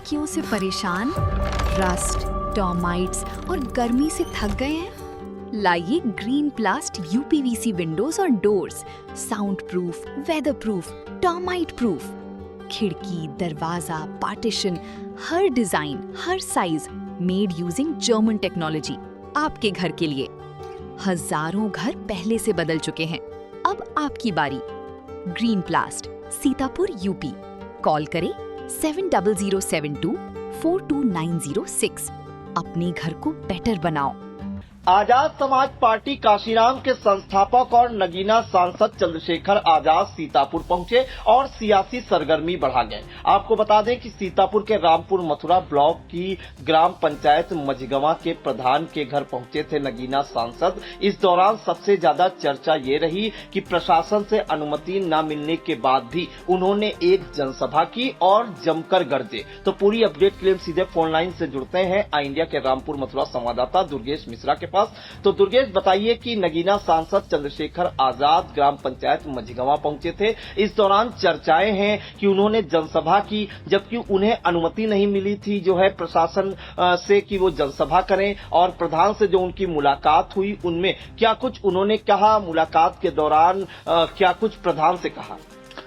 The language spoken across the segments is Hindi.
खिड़कियों से परेशान, रस्ट, टर्माइट्स और गर्मी से थक गए हैं? लाइए ग्रीन प्लास्ट यूपीवीसी विंडोज और doors, sound proof, weather proof, termite proof. खिड़की, दरवाजा, पार्टीशन, हर डिजाइन, हर size, made using German technology, आपके घर के लिए। हजारों घर पहले से बदल चुके हैं, अब आपकी बारी। Green प्लास्ट, Sitapur, UP. कॉल करें 7072429006। अपने घर को बेटर बनाओ। आजाद समाज पार्टी काशीराम के संस्थापक और नगीना सांसद चंद्रशेखर आजाद सीतापुर पहुंचे और सियासी सरगर्मी बढ़ा गए। आपको बता दें कि सीतापुर के रामपुर मथुरा ब्लॉक की ग्राम पंचायत मझगवा के प्रधान के घर पहुंचे थे नगीना सांसद। इस दौरान सबसे ज्यादा चर्चा ये रही कि प्रशासन से अनुमति न मिलने के बाद भी उन्होंने एक जनसभा की और जमकर गरजे। तो पूरी अपडेट के लिए सीधे फोन लाइन से जुड़ते हैं आई इंडिया के रामपुर मथुरा संवाददाता दुर्गेश मिश्रा के पास। तो दुर्गेश, बताइए कि नगीना सांसद चंद्रशेखर आजाद ग्राम पंचायत मझगवा पहुंचे थे। इस दौरान चर्चाएं हैं कि उन्होंने जनसभा की, जबकि उन्हें अनुमति नहीं मिली थी जो है प्रशासन से कि वो जनसभा करें। और प्रधान से जो उनकी मुलाकात हुई उनमें क्या कुछ उन्होंने कहा, मुलाकात के दौरान क्या कुछ प्रधान से कहा?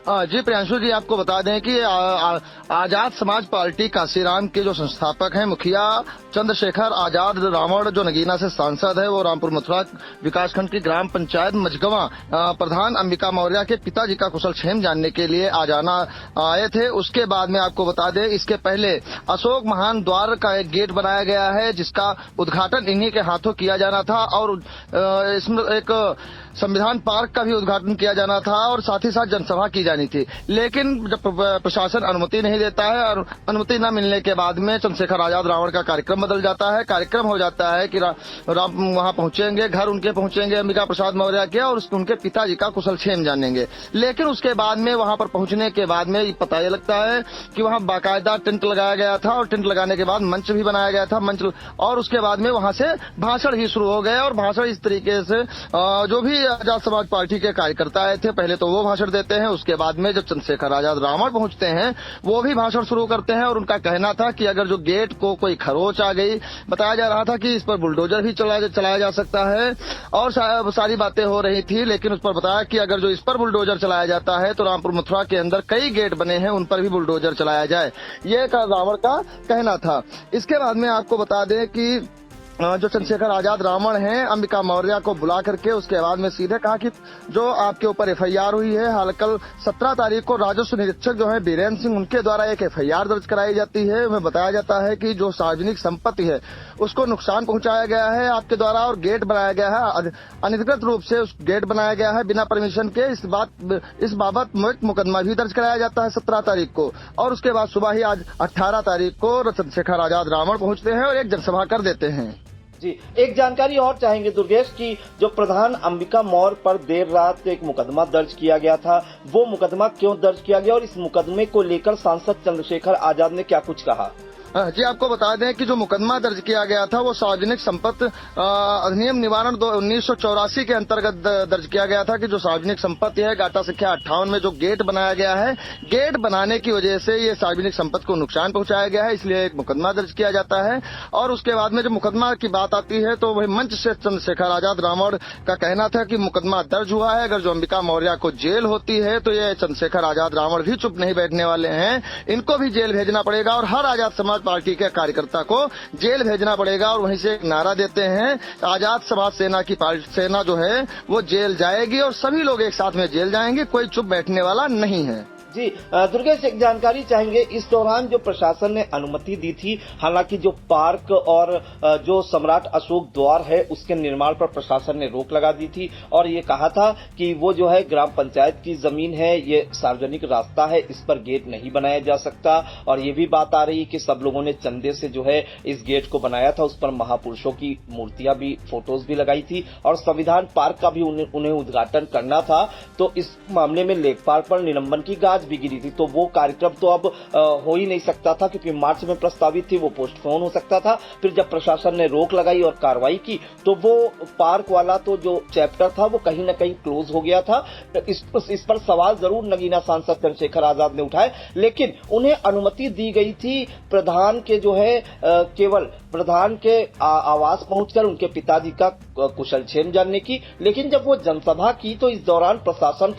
जी प्रियांशु जी, आपको बता दें कि आजाद समाज पार्टी काशीराम के जो संस्थापक हैं मुखिया चंद्रशेखर आजाद रावण, जो नगीना से सांसद है, वो रामपुर मथुरा विकासखंड की ग्राम पंचायत मझगवा प्रधान अंबिका मौर्य के पिताजी का कुशल क्षेम जानने के लिए आए थे। उसके बाद में आपको बता दें, इसके पहले अशोक महान द्वार का एक गेट बनाया गया है जिसका उद्घाटन इन्हीं के हाथों किया जाना था और इसमें एक संविधान पार्क का भी उद्घाटन किया जाना था और साथ ही साथ जनसभा की जानी थी। लेकिन जब प्रशासन अनुमति नहीं देता है और अनुमति न मिलने के बाद में चंद्रशेखर आजाद रावण का कार्यक्रम बदल जाता है। कार्यक्रम हो जाता है कि वहां पहुंचेंगे, घर उनके पहुंचेंगे अंबिका प्रसाद मौर्य के, और उनके पिताजी का कुशल क्षेम जानेंगे। लेकिन उसके बाद में वहां पर पहुंचने के बाद में पता ये लगता है कि वहां बाकायदा टेंट लगाया गया था और टेंट लगाने के बाद मंच भी बनाया गया था, मंच, और उसके बाद में वहां से भाषण ही शुरू हो गए। और भाषण इस तरीके से जो भी आजाद समाज पार्टी के कार्यकर्ता आए थे पहले तो वो भाषण देते हैं, उसके बाद में जब चंद्रशेखर आजाद रावण पहुंचते हैं वो भी भाषण शुरू करते हैं। और उनका कहना था कि अगर जो गेट को कोई खरोच आ गई, बताया जा रहा था कि इस पर बुलडोजर भी चलाया जा सकता है और सारी बातें हो रही थी। लेकिन उस पर बताया कि अगर जो इस पर बुलडोजर चलाया जाता है तो रामपुर मथुरा के अंदर कई गेट बने हैं, उन पर भी बुलडोजर चलाया जाए, ये रावण का कहना था। इसके बाद में आपको बता दें कि जो चंद्रशेखर आजाद रावण हैं अंबिका मौर्य को बुला करके उसके बाद में सीधे कहा कि जो आपके ऊपर एफआईआर हुई है, हाल कल 17 तारीख को राजस्व निरीक्षक जो है बीरेन्द्र सिंह, उनके द्वारा एक एफआईआर दर्ज कराई जाती है। उन्हें बताया जाता है कि जो सार्वजनिक संपत्ति है उसको नुकसान पहुंचाया गया है आपके द्वारा और गेट बनाया गया है, अनधिकृत रूप से उस गेट बनाया गया है बिना परमिशन के। इस बाबत मुकदमा भी दर्ज कराया जाता है 17 तारीख को। और उसके बाद सुबह ही आज 18 तारीख को चंद्रशेखर आजाद रावण पहुंचते हैं और एक जनसभा कर देते हैं। जी, एक जानकारी और चाहेंगे दुर्गेश की जो प्रधान अंबिका मौर्य पर देर रात एक मुकदमा दर्ज किया गया था, वो मुकदमा क्यों दर्ज किया गया और इस मुकदमे को लेकर सांसद चंद्रशेखर आजाद ने क्या कुछ कहा? जी, आपको बता दें कि जो मुकदमा दर्ज किया गया था वो सार्वजनिक संपत्ति अधिनियम निवारण 1984 के अंतर्गत दर्ज किया गया था कि जो सार्वजनिक संपत्ति है गाटा संख्या 58 में जो गेट बनाया गया है, गेट बनाने की वजह से ये सार्वजनिक संपत्ति को नुकसान पहुंचाया गया है, इसलिए एक मुकदमा दर्ज किया जाता है। और उसके बाद में जब मुकदमा की बात आती है तो वही मंच से चंद्रशेखर आजाद रावण का कहना था कि मुकदमा दर्ज हुआ है, अगर जो अंबिका मौर्य को जेल होती है तो ये चंद्रशेखर आजाद रावण भी चुप नहीं बैठने वाले हैं, इनको भी जेल भेजना पड़ेगा और हर आजाद समाज पार्टी के कार्यकर्ता को जेल भेजना पड़ेगा। और वहीं से एक नारा देते हैं, आजाद समाज सेना की सेना जो है वो जेल जाएगी और सभी लोग एक साथ में जेल जाएंगे, कोई चुप बैठने वाला नहीं है। जी दुर्गेश, एक जानकारी चाहेंगे, इस दौरान जो प्रशासन ने अनुमति दी थी, हालांकि जो पार्क और जो सम्राट अशोक द्वार है उसके निर्माण पर प्रशासन ने रोक लगा दी थी और ये कहा था कि वो जो है ग्राम पंचायत की जमीन है, ये सार्वजनिक रास्ता है, इस पर गेट नहीं बनाया जा सकता। और ये भी बात आ रही है कि सब लोगों ने चंदे से जो है इस गेट को बनाया था, उस पर महापुरुषों की मूर्तियां भी, फोटोज भी लगाई थी और संविधान पार्क का भी उन्हें उद्घाटन करना था। तो इस मामले में लेखपाल पर निलंबन की गाज कागज भी गिरी थी, तो वो कार्यक्रम तो अब हो ही नहीं सकता था, क्योंकि मार्च में प्रस्तावित थी, वो पोस्टपोन हो सकता था। फिर जब प्रशासन ने रोक लगाई और कार्रवाई की, तो वो पार्क वाला तो जो चैप्टर था वो कहीं ना कहीं क्लोज हो गया था। इस पर सवाल जरूर नगीना सांसद चंद्रशेखर आजाद ने उठाए, लेकिन उन्हें अनुमति दी गई थी प्रधान के जो है केवल प्रधान के आवास पहुंचकर उनके पिताजी का कुशलक्षेम जानने की। लेकिन जब वो जनसभा की तो इस दौरान प्रशासन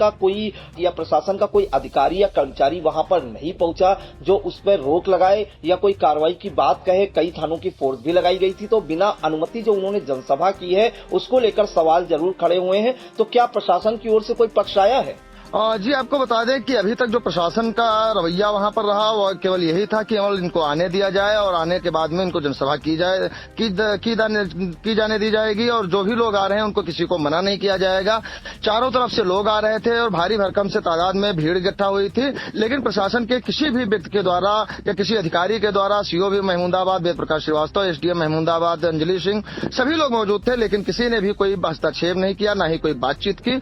का कोई अधिकारी या कर्मचारी वहां पर नहीं पहुंचा जो उस पर रोक लगाए या कोई कार्रवाई की बात कहे। कई थानों की फोर्स भी लगाई गई थी, तो बिना अनुमति जो उन्होंने जनसभा की है उसको लेकर सवाल जरूर खड़े हुए हैं। तो क्या प्रशासन की ओर से कोई पक्ष आया है? जी, आपको बता दें कि अभी तक जो प्रशासन का रवैया वहां पर रहा वो केवल यही था कि केवल इनको आने दिया जाए और आने के बाद में इनको जनसभा की जाने दी जाएगी, और जो भी लोग आ रहे हैं उनको किसी को मना नहीं किया जाएगा। चारों तरफ से लोग आ रहे थे और भारी भरकम से तादाद में भीड़ इकट्ठा हुई थी, लेकिन प्रशासन के किसी भी व्यक्ति के द्वारा या किसी अधिकारी के द्वारा, सीओ महमूदाबाद वेद प्रकाश श्रीवास्तव, एसडीएम महमूदाबाद अंजलि सिंह, सभी लोग मौजूद थे, लेकिन किसी ने भी कोई हस्तक्षेप नहीं किया, ना ही कोई बातचीत की।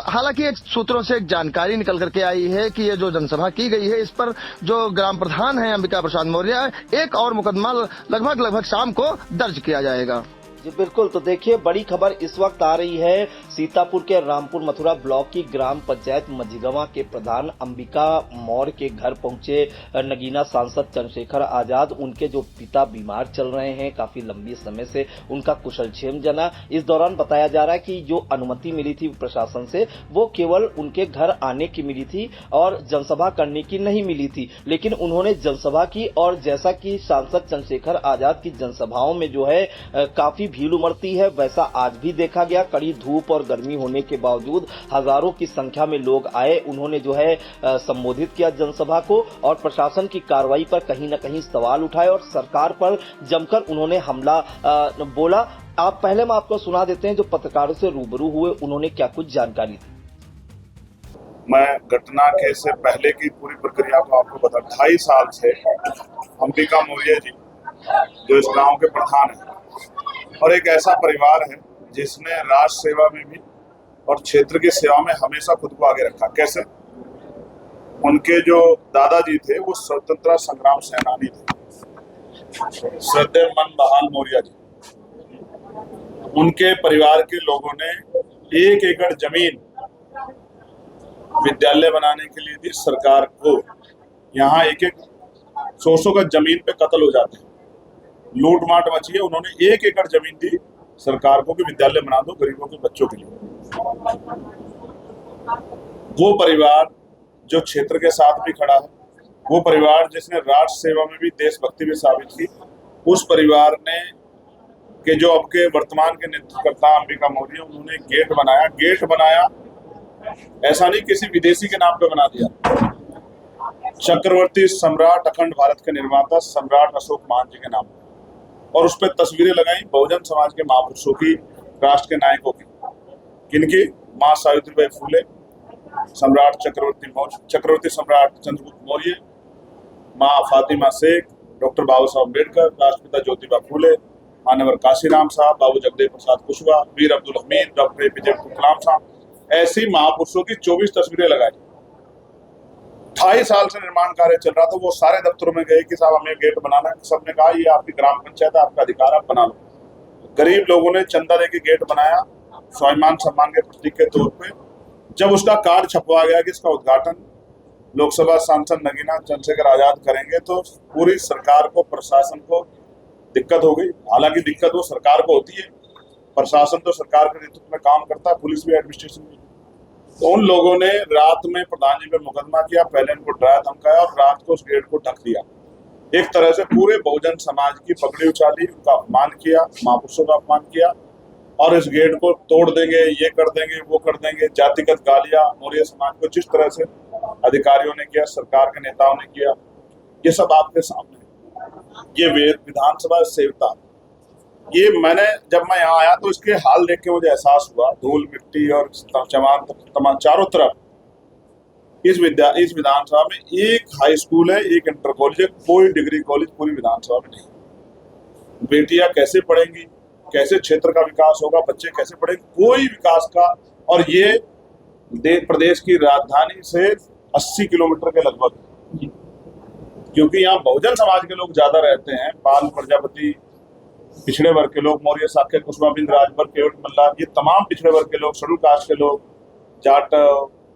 हालांकि एक सूत्रों से एक जानकारी निकल करके आई है कि ये जो जनसभा की गई है इस पर जो ग्राम प्रधान है अंबिका प्रसाद मौर्य, एक और मुकदमा लगभग शाम को दर्ज किया जाएगा। जी बिल्कुल। तो देखिए, बड़ी खबर इस वक्त आ रही है सीतापुर के रामपुर मथुरा ब्लॉक की ग्राम पंचायत मझिगवा के प्रधान अंबिका मौर्य के घर पहुंचे नगीना सांसद चंद्रशेखर आजाद। उनके जो पिता बीमार चल रहे हैं, काफी लंबी समय से उनका कुशलक्षेम जाना। इस दौरान बताया जा रहा है कि जो अनुमति मिली थी प्रशासन से वो केवल उनके घर आने की मिली थी और जनसभा करने की नहीं मिली थी। लेकिन उन्होंने जनसभा की, और जैसा कि सांसद चंद्रशेखर आजाद की जनसभाओं में जो है काफी भीड़ उमड़ती है, वैसा आज भी देखा गया। कड़ी धूप और गर्मी होने के बावजूद हजारों की संख्या में लोग आए। उन्होंने जो है संबोधित किया जनसभा को, और प्रशासन की कार्रवाई पर कहीं न कहीं सवाल उठाए और सरकार पर जमकर उन्होंने हमला बोला। आप पहले में आपको सुना देते हैं जो पत्रकारों से रूबरू हुए, उन्होंने क्या कुछ जानकारी दी। मैं घटना के से पहले की पूरी प्रक्रिया को आपको बता। 28 साल से अंबिका मौर्य जी जो इस गांव के प्रधान हैं, और एक ऐसा परिवार है जिसने राष्ट्र सेवा में भी और क्षेत्र की सेवा में हमेशा खुद को आगे रखा। कैसे? उनके जो दादाजी थे वो स्वतंत्रता संग्राम सेनानी थे, श्रद्धेय मन बहाल मौर्य जी। उनके परिवार के लोगों ने 1 एकड़ जमीन विद्यालय बनाने के लिए दी सरकार को। यहाँ एक 100 गज जमीन पे कत्ल हो जाते हैं, लूट माट मची है। उन्होंने 1 एकड़ जमीन दी सरकार को कि विद्यालय बना दो गरीबों के बच्चों के लिए। वो परिवार जो क्षेत्र के साथ भी खड़ा है, वो परिवार जिसने राष्ट्र सेवा में भी देशभक्ति भी साबित की, उस परिवार ने के जो अब के वर्तमान के नेतृत्वकर्ता अंबिका मौर्य, उन्होंने गेट बनाया। ऐसा नहीं किसी विदेशी के नाम पे बना दिया, चक्रवर्ती सम्राट अखंड भारत के निर्माता सम्राट अशोक मान जी के नाम, और उस पर तस्वीरें लगाई बहुजन समाज के महापुरुषों की, राष्ट्र के नायकों की। किनकी? मां सावित्रीबाई फूले, सम्राट चक्रवर्ती सम्राट चंद्रगुप्त मौर्य, मां फातिमा शेख, डॉक्टर बाबा साहब अम्बेडकर, राष्ट्रपिता ज्योतिबा फूले, मानवर काशीराम साहब, बाबू जगदेव प्रसाद कुशवाहा, वीर अब्दुल हमीद, डॉक्टर एपीजे अब्दुल कलाम साहब। ऐसी महापुरुषों की 24 तस्वीरें लगाई। 28 साल से निर्माण कार्य चल रहा था। वो सारे दफ्तरों में गए कि साहब हमें गेट बनाना है। सबने कहा ये आपकी ग्राम पंचायत है, आपका अधिकार, आप बना लो। गरीब लोगों ने चंदा लेके गेट बनाया स्वाभिमान सम्मान के प्रतीक के तौर पे। जब उसका कार्ड छपवा गया कि इसका उद्घाटन लोकसभा सांसद नगीना चंद्रशेखर आजाद करेंगे, तो पूरी सरकार को, प्रशासन को दिक्कत हो गई। हालांकि दिक्कत वो सरकार को होती है, प्रशासन तो सरकार के नेतृत्व में काम करता है, पुलिस भी, एडमिनिस्ट्रेशन भी। तो उन लोगों ने रात में प्रधान जी पे मुकदमा किया, पहले उनको डराया धमकाया और रात को उस गेट को ढक दिया। एक तरह से पूरे बहुजन समाज की पगड़ी उछाली, उनका अपमान किया, महापुरुषों का अपमान किया, और इस गेट को तोड़ देंगे, ये कर देंगे, वो कर देंगे, जातिगत गालियां मौर्य समाज को जिस तरह से अधिकारियों ने किया, सरकार के नेताओं ने किया, ये सब आपके सामने। ये विधानसभा सेवता, ये जब मैं यहाँ आया तो इसके हाल देख के मुझे एहसास हुआ, धूल मिट्टी और तमाम चारों तरफ। इस विधानसभा में एक हाई स्कूल है, एक इंटर कॉलेज है, कोई डिग्री कॉलेज पूरी विधानसभा में नहीं। बेटियां कैसे पढ़ेंगी, कैसे क्षेत्र का विकास होगा, बच्चे कैसे पढ़ेंगे, कोई विकास का। और ये प्रदेश की राजधानी से 80 किलोमीटर के लगभग, क्योंकि यहाँ बहुजन समाज के लोग ज्यादा रहते हैं। पाल, प्रजापति, पिछड़े वर्ग के लोग, मौर्य, साक्य, कुशवा, बिंद, राजभर, केवट, मल्लार, ये तमाम पिछड़े वर्ग के लोग, शेड्यूल कास्ट के लोग, जाट,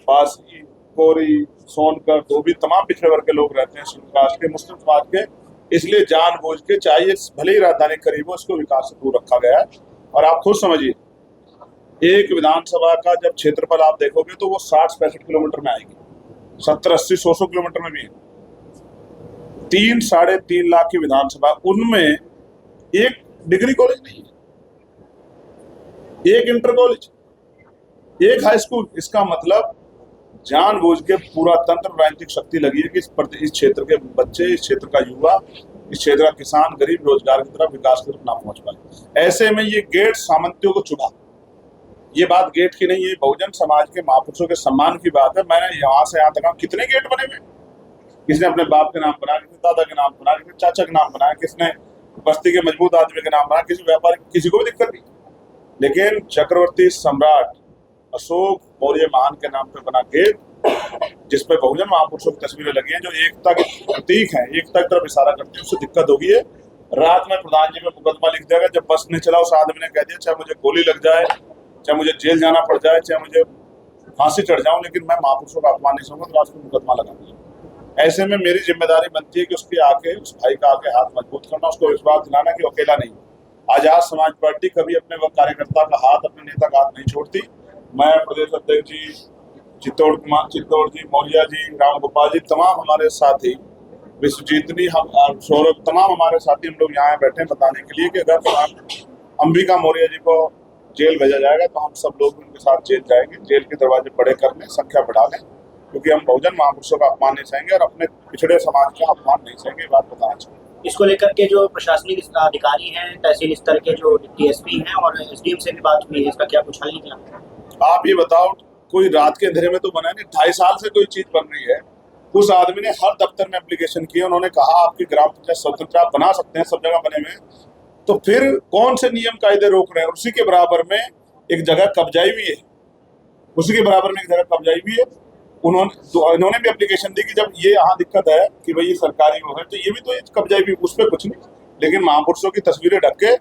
पासी, कोरी, सोनकर, धोबी, तमाम पिछड़े वर्ग के लोग रहते हैं, शेड्यूल कास्ट के, मुस्लिम समाज के। इसलिए जानबूझ के, चाहे भले ही राजधानी करीब हो, इसको विकास से दूर रखा गया है। और आप खुद समझिए, एक विधानसभा का जब क्षेत्रफल आप देखोगे तो वो 60-65 किलोमीटर में आएगी, 70-80, 100 किलोमीटर में भी है। 3-3.5 लाख की विधानसभा, उनमें एक डिग्री कॉलेज नहीं है, एक इंटर कॉलेज, एक हाई स्कूल। इसका मतलब जानबूझ के पूरा तंत्र, राजनीतिक शक्ति लगी है कि इस क्षेत्र के बच्चे, इस क्षेत्र का युवा, इस क्षेत्र का किसान, गरीब, रोजगार की तरफ, विकास की तरफ ना पहुंच पाए। ऐसे में ये गेट सामंतियों को चुभा। ये बात गेट की नहीं है, बहुजन समाज के महापुरुषों के सम्मान की बात है। मैंने यहाँ से यहाँ तक कितने गेट बने हुए, किसने अपने बाप के नाम बनाया, किसने दादा के नाम बनाया, किसने चाचा के नाम बनाया, किसने बस्ती के मजबूत आदमी के नाम बनाया, किसी व्यापारी, किसी को भी दिक्कत नहीं। लेकिन चक्रवर्ती सम्राट अशोक मौर्य महान के नाम पे बना गेट, जिसपे बहुजन महापुरुषों की तस्वीरें लगी हैं, जो एकता के प्रतीक हैं, एकता की तरफ इशारा करती है, उससे दिक्कत होगी है। रात में प्रधान जी में मुकदमा लिख देगा, जब बस नहीं चला उस आदमी ने कह दिया चाहे मुझे गोली लग जाए, चाहे मुझे जेल जाना पड़ जाए, चाहे मुझे फांसी चढ़ जाऊं, लेकिन मैं महापुरुषों का अपमान नहीं समझूंगा, तो रात को मुकदमा लगा दिया। ऐसे में मेरी जिम्मेदारी बनती है कि उसके आके, उस भाई का आके हाथ मजबूत करना, उसको विश्वास दिलाना कि अकेला नहीं। आजाद समाज पार्टी कभी अपने वो कार्यकर्ता का हाथ, अपने नेता का हाथ नहीं छोड़ती। मैं, प्रदेश अध्यक्ष जी, चित्तौड़ जी, मौर्या जी, राम गोपाल जी, तमाम हमारे साथी, विश्वजीत जी, हम सौरभ, तमाम हमारे साथी, हम लोग यहाँ बैठे हैं बताने के लिए कि अगर अंबिका मौर्य जी को जेल भेजा जाएगा तो हम सब लोग उनके साथ जेल जाएंगे, जेल के दरवाजे बड़े कर लें, संख्या बढ़ा लें, क्योंकि हम बहुजन महापुरुषों का अपमान नहीं सहेंगे और अपने पिछड़े समाज का अपमान नहीं सहेंगे। बात बताना चाहिए। इसको लेकर के जो प्रशासनिक अधिकारी हैं, तहसील स्तर के जो DSP हैं और SDM से भी बात हुई है, इसका क्या कुछ हल निकला? आप ये बताओ, कोई रात के अंधेरे में तो बना नहीं, 2.5 साल से कोई चीज बन रही है। उस आदमी ने हर दफ्तर में एप्लीकेशन की, उन्होंने कहा आपकी ग्राम पंचायत स्वतंत्र आप बना सकते हैं, सब जगह बने हुए हैं, तो फिर कौन से नियम कायदे रोक रहे हैं? उसी के बराबर में एक जगह कब्जाई भी है, उसी के बराबर में एक जगह कब्जाई भी है। इन्होंने भी एप्लीकेशन दी कि जब ये यहाँ दिक्कत है कि भाई ये सरकारी वो है, तो ये भी तो कब्जाई भी, उस पर कुछ नहीं। लेकिन महापुरुषों की तस्वीरें ढक के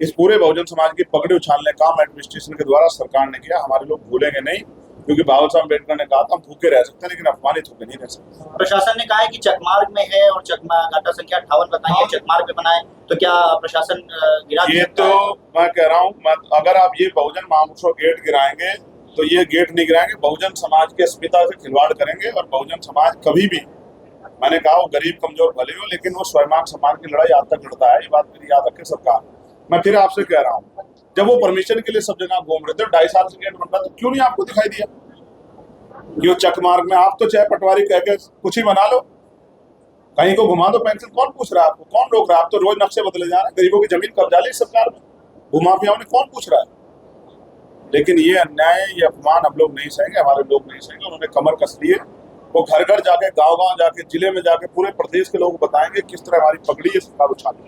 इस पूरे बहुजन समाज की पगड़ी उछालने का काम एडमिनिस्ट्रेशन के द्वारा सरकार ने किया। हमारे लोग भूलेंगे नहीं, क्योंकि बाबा साहब अम्बेडकर ने कहा था हम भूखे रह सकते हैं लेकिन अपमानित होकर नहीं रह सकते। प्रशासन ने कहा है कि चकमार्ग में है और घाटा संख्या 58 बताई है, चकमार्ग में बनाए, तो क्या प्रशासन गिरा? ये तो मैं कह रहा हूँ, अगर आप ये बहुजन महापुरुषों गेट गिराएंगे तो ये गेट नहीं गिराएंगे, बहुजन समाज के अस्मिता से खिलवाड़ करेंगे। और बहुजन समाज कभी भी, मैंने कहा वो गरीब कमजोर भले हो, लेकिन वो स्वाभिमान सम्मान की लड़ाई आज तक लड़ता है। ये बात मेरी याद रखे सरकार। मैं फिर आपसे कह रहा हूँ, जब वो परमिशन के लिए सब जगह घूम रहे थे, 2.5 साल से गेट बन रहा, तो क्यों नहीं आपको दिखाई दिया? ये चकमार्ग में आप तो चाहे पटवारी कह के कुछ ही बना लो, कहीं को घुमा दो पेंसिल, कौन पूछ रहा है आपको? कौन रोक रहा है? आप तो रोज नक्शे बदले जा रहे हैं, गरीबों की जमीन कब्जा ली सरकार में, भूमाफियाओं ने, कौन पूछ रहा है? लेकिन ये अन्याय, ये अपमान हम लोग नहीं सहेंगे, हमारे लोग नहीं सहेंगे। उन्होंने कमर कस ली है, वो घर घर जाके, गांव गांव जाके, जिले में जाके पूरे प्रदेश के लोग बताएंगे किस तरह हमारी पगड़ी है सरकार उछाली।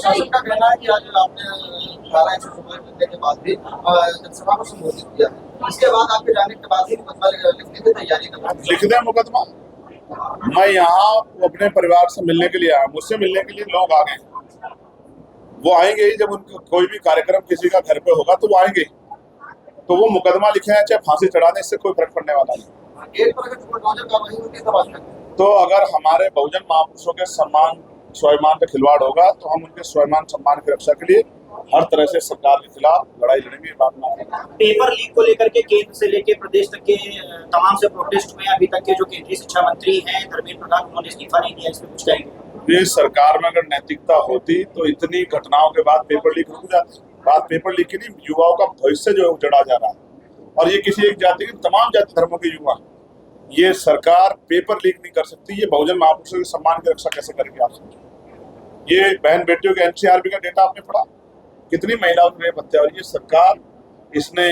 शासन का कहना है कि आज आपने 18 के बाद भी जनसभा को संबोधित किया, इसके बाद आपके जाने के बाद ही मुकदमा लिखने की तैयारी कर रहे हैं। लिख दें मुकदमा। मैं यहाँ अपने परिवार से मिलने के लिए आया, मुझसे मिलने के लिए लोग आ गए, वो आएंगे ही। जब उनका कोई भी कार्यक्रम किसी का घर पे होगा तो वो आएंगे, तो वो मुकदमा लिखे हैं चाहे फांसी चढ़ा दें, इससे कोई फर्क पड़ने वाला नहीं। तो अगर हमारे बहुजन महापुरुषों के सम्मान स्वाभिमान पे खिलवाड़ होगा तो हम उनके स्वाभिमान सम्मान की रक्षा के लिए हर तरह से सरकार के खिलाफ लड़ाई लड़ेंगे। बात ना पेपर लीक को लेकर के केंद्र से लेकर प्रदेश तक के तमाम से प्रोटेस्ट हुए, अभी तक के जो केंद्रीय शिक्षा मंत्री हैं धर्मेंद्र प्रधान, उन्होंने इस्तीफा नहीं दिया, इस पर कुछ कहेंगे? ये सरकार में अगर नैतिकता होती तो इतनी घटनाओं के बाद पेपर लीक रुक जाती। बात पेपर लीक की नहीं, युवाओं का भविष्य जो है उजड़ा जा रहा है, और ये किसी एक जाति की, तमाम जाति धर्मों के युवा। ये सरकार पेपर लीक नहीं कर सकती, ये बहुजन महापुरुषों के सम्मान की रक्षा कैसे करेगी आप समझिए। ये बहन बेटियों के NCRB का डेटा आपने पढ़ा, कितनी महिलाओं की रेप हत्या हो रही है। सरकार, इसने,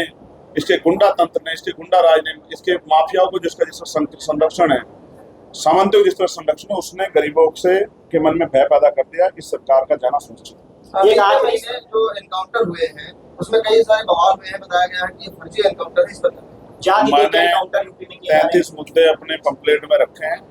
इसके गुंडा तंत्र ने, इसके गुंडा राज ने, इसके माफियाओं को जिसका जिस संरक्षण है, सामंतों को जिस तरह संरक्षण है, उसने गरीबों से के मन में भय पैदा कर दिया। इस सरकार का जाना सुनिश्चित। जो एनकाउंटर हुए हैं उसमें कई सारे बवाल हुए हैं, बताया गया है कि फर्जी एनकाउंटर है, इस पर जाति देकर मैंने एनकाउंटर यूपी में किया जा रहा है। 33 मुद्दे अपने पंपलेट में रखे हैं।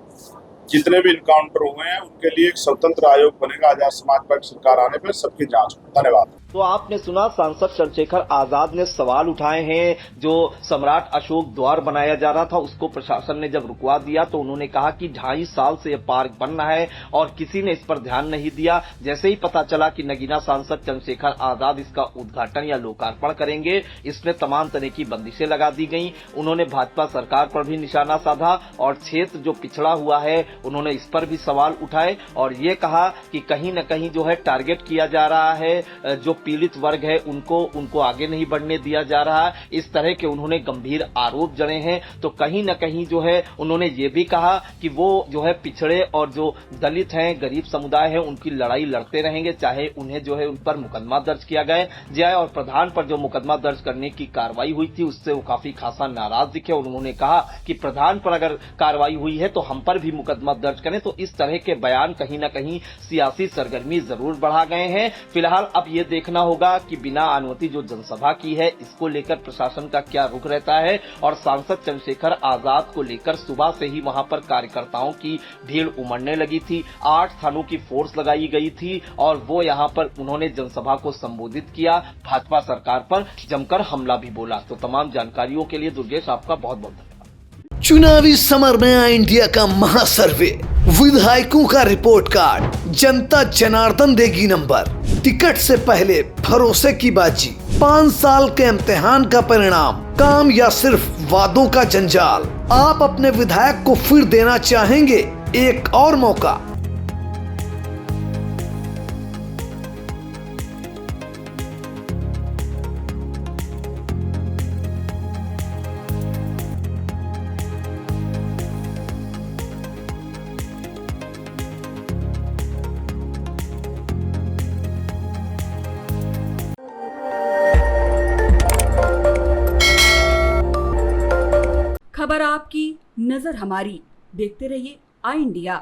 जितने भी इनकाउंटर हुए हैं उनके लिए एक स्वतंत्र आयोग बनेगा आजाद समाज पार्टी सरकार आने पर, सबकी जांच हो। धन्यवाद। तो आपने सुना सांसद चंद्रशेखर आजाद ने सवाल उठाए हैं। जो सम्राट अशोक द्वार बनाया जा रहा था उसको प्रशासन ने जब रुकवा दिया तो उन्होंने कहा कि 2.5 साल से यह पार्क बन रहा है और किसी ने इस पर ध्यान नहीं दिया। जैसे ही पता चला कि नगीना सांसद चंद्रशेखर आजाद इसका उद्घाटन या लोकार्पण करेंगे, इसमें तमाम तरह की बंदिशें लगा दी गई। उन्होंने भाजपा सरकार पर भी निशाना साधा और क्षेत्र जो पिछड़ा हुआ है उन्होंने इस पर भी सवाल उठाए और ये कहा कि कहीं न कहीं जो है टारगेट किया जा रहा है, जो पीड़ित वर्ग है उनको आगे नहीं बढ़ने दिया जा रहा। इस तरह के उन्होंने गंभीर आरोप जड़े हैं। तो कहीं न कहीं जो है उन्होंने ये भी कहा कि वो जो है पिछड़े और जो दलित हैं, गरीब समुदाय है, उनकी लड़ाई लड़ते रहेंगे, चाहे उन्हें जो है उन पर मुकदमा दर्ज किया जाए। और प्रधान पर जो मुकदमा दर्ज करने की कार्रवाई हुई थी उससे वो काफी खासा नाराज दिखे और उन्होंने कहा कि प्रधान पर अगर कार्रवाई हुई है तो हम पर भी मुकदमा दर्ज करें। तो इस तरह के बयान कहीं न कहीं सियासी सरगर्मी जरूर बढ़ा गए हैं। फिलहाल अब ये देखना होगा कि बिना अनुमति जो जनसभा की है इसको लेकर प्रशासन का क्या रुख रहता है। और सांसद चंद्रशेखर आजाद को लेकर सुबह से ही वहां पर कार्यकर्ताओं की भीड़ उमड़ने लगी थी। 8 थानों की फोर्स लगाई गई थी और वो यहां पर उन्होंने जनसभा को संबोधित किया, भाजपा सरकार पर जमकर हमला भी बोला। तो तमाम जानकारियों के लिए दुर्गेश आपका बहुत बहुत धन्यवाद। चुनावी समर में आया इंडिया का महासर्वे, विधायकों का रिपोर्ट कार्ड, जनता जनार्दन देगी नंबर, टिकट से पहले भरोसे की बाजी, 5 साल के इम्तिहान का परिणाम, काम या सिर्फ वादों का जंजाल। आप अपने विधायक को फिर देना चाहेंगे एक और मौका? खबर आपकी, नजर हमारी। देखते रहिए आई इंडिया।